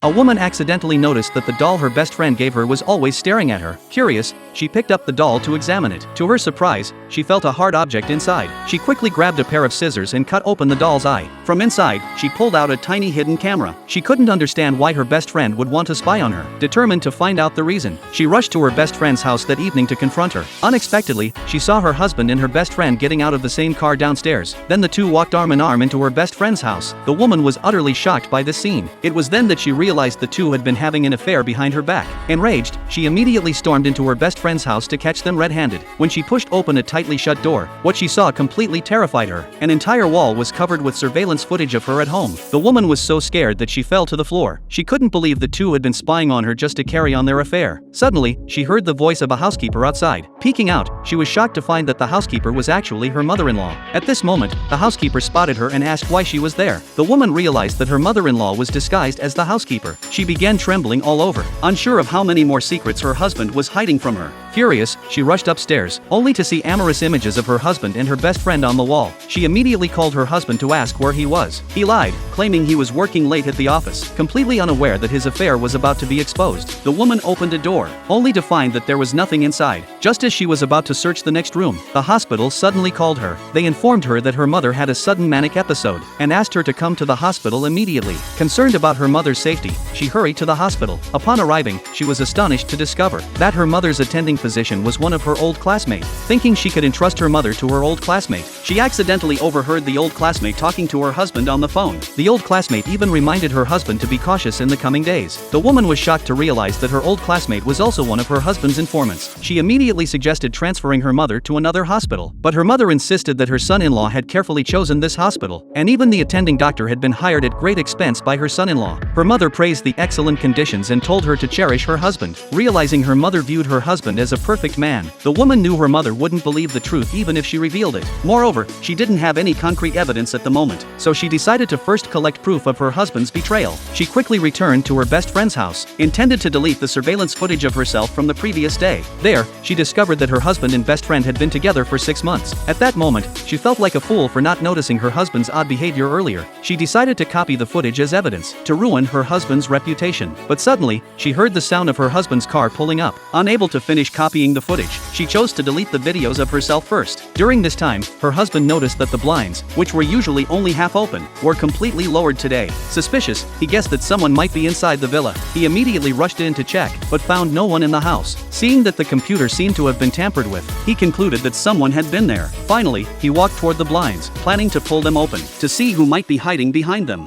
A woman accidentally noticed that the doll her best friend gave her was always staring at her. Curious, she picked up the doll to examine it. To her surprise, she felt a hard object inside. She quickly grabbed a pair of scissors and cut open the doll's eye. From inside, she pulled out a tiny hidden camera. She couldn't understand why her best friend would want to spy on her. Determined to find out the reason, she rushed to her best friend's house that evening to confront her. Unexpectedly, she saw her husband and her best friend getting out of the same car downstairs. Then the two walked arm in arm into her best friend's house. The woman was utterly shocked by this scene. It was then that she realized the two had been having an affair behind her back. Enraged, she immediately stormed into her best friend's house to catch them red-handed. When she pushed open a tightly shut door, what she saw completely terrified her. An entire wall was covered with surveillance footage of her at home. The woman was so scared that she fell to the floor. She couldn't believe the two had been spying on her just to carry on their affair. Suddenly, she heard the voice of a housekeeper outside. Peeking out, she was shocked to find that the housekeeper was actually her mother-in-law. At this moment, the housekeeper spotted her and asked why she was there. The woman realized that her mother-in-law was disguised as the housekeeper. She began trembling all over, unsure of how many more secrets her husband was hiding from her. Furious, she rushed upstairs, only to see amorous images of her husband and her best friend on the wall. She immediately called her husband to ask where he was. He lied, claiming he was working late at the office, completely unaware that his affair was about to be exposed. The woman opened a door, only to find that there was nothing inside. Just as she was about to search the next room, the hospital suddenly called her. They informed her that her mother had a sudden manic episode, and asked her to come to the hospital immediately. Concerned about her mother's safety, she hurried to the hospital. Upon arriving, she was astonished to discover that her mother's attending physician was one of her old classmates. Thinking she could entrust her mother to her old classmate, she accidentally overheard the old classmate talking to her husband on the phone. The old classmate even reminded her husband to be cautious in the coming days. The woman was shocked to realize that her old classmate was also one of her husband's informants. She immediately suggested transferring her mother to another hospital, but her mother insisted that her son-in-law had carefully chosen this hospital, and even the attending doctor had been hired at great expense by her son-in-law. Her mother praised the excellent conditions and told her to cherish her husband. Realizing her mother viewed her husband as a perfect man, the woman knew her mother wouldn't believe the truth even if she revealed it. Moreover, she didn't have any concrete evidence at the moment, so she decided to first collect proof of her husband's betrayal. She quickly returned to her best friend's house, intended to delete the surveillance footage of herself from the previous day. There, she discovered that her husband and best friend had been together for 6 months. At that moment, she felt like a fool for not noticing her husband's odd behavior earlier. She decided to copy the footage as evidence, to ruin her husband's reputation. But suddenly, she heard the sound of her husband's car pulling up. Unable to finish copying the footage, she chose to delete the videos of herself first. During this time, her husband noticed that the blinds, which were usually only half open, were completely lowered today. Suspicious, he guessed that someone might be inside the villa. He immediately rushed in to check, but found no one in the house. Seeing that the computer seemed to have been tampered with, he concluded that someone had been there. Finally, he walked toward the blinds, planning to pull them open, to see who might be hiding behind them.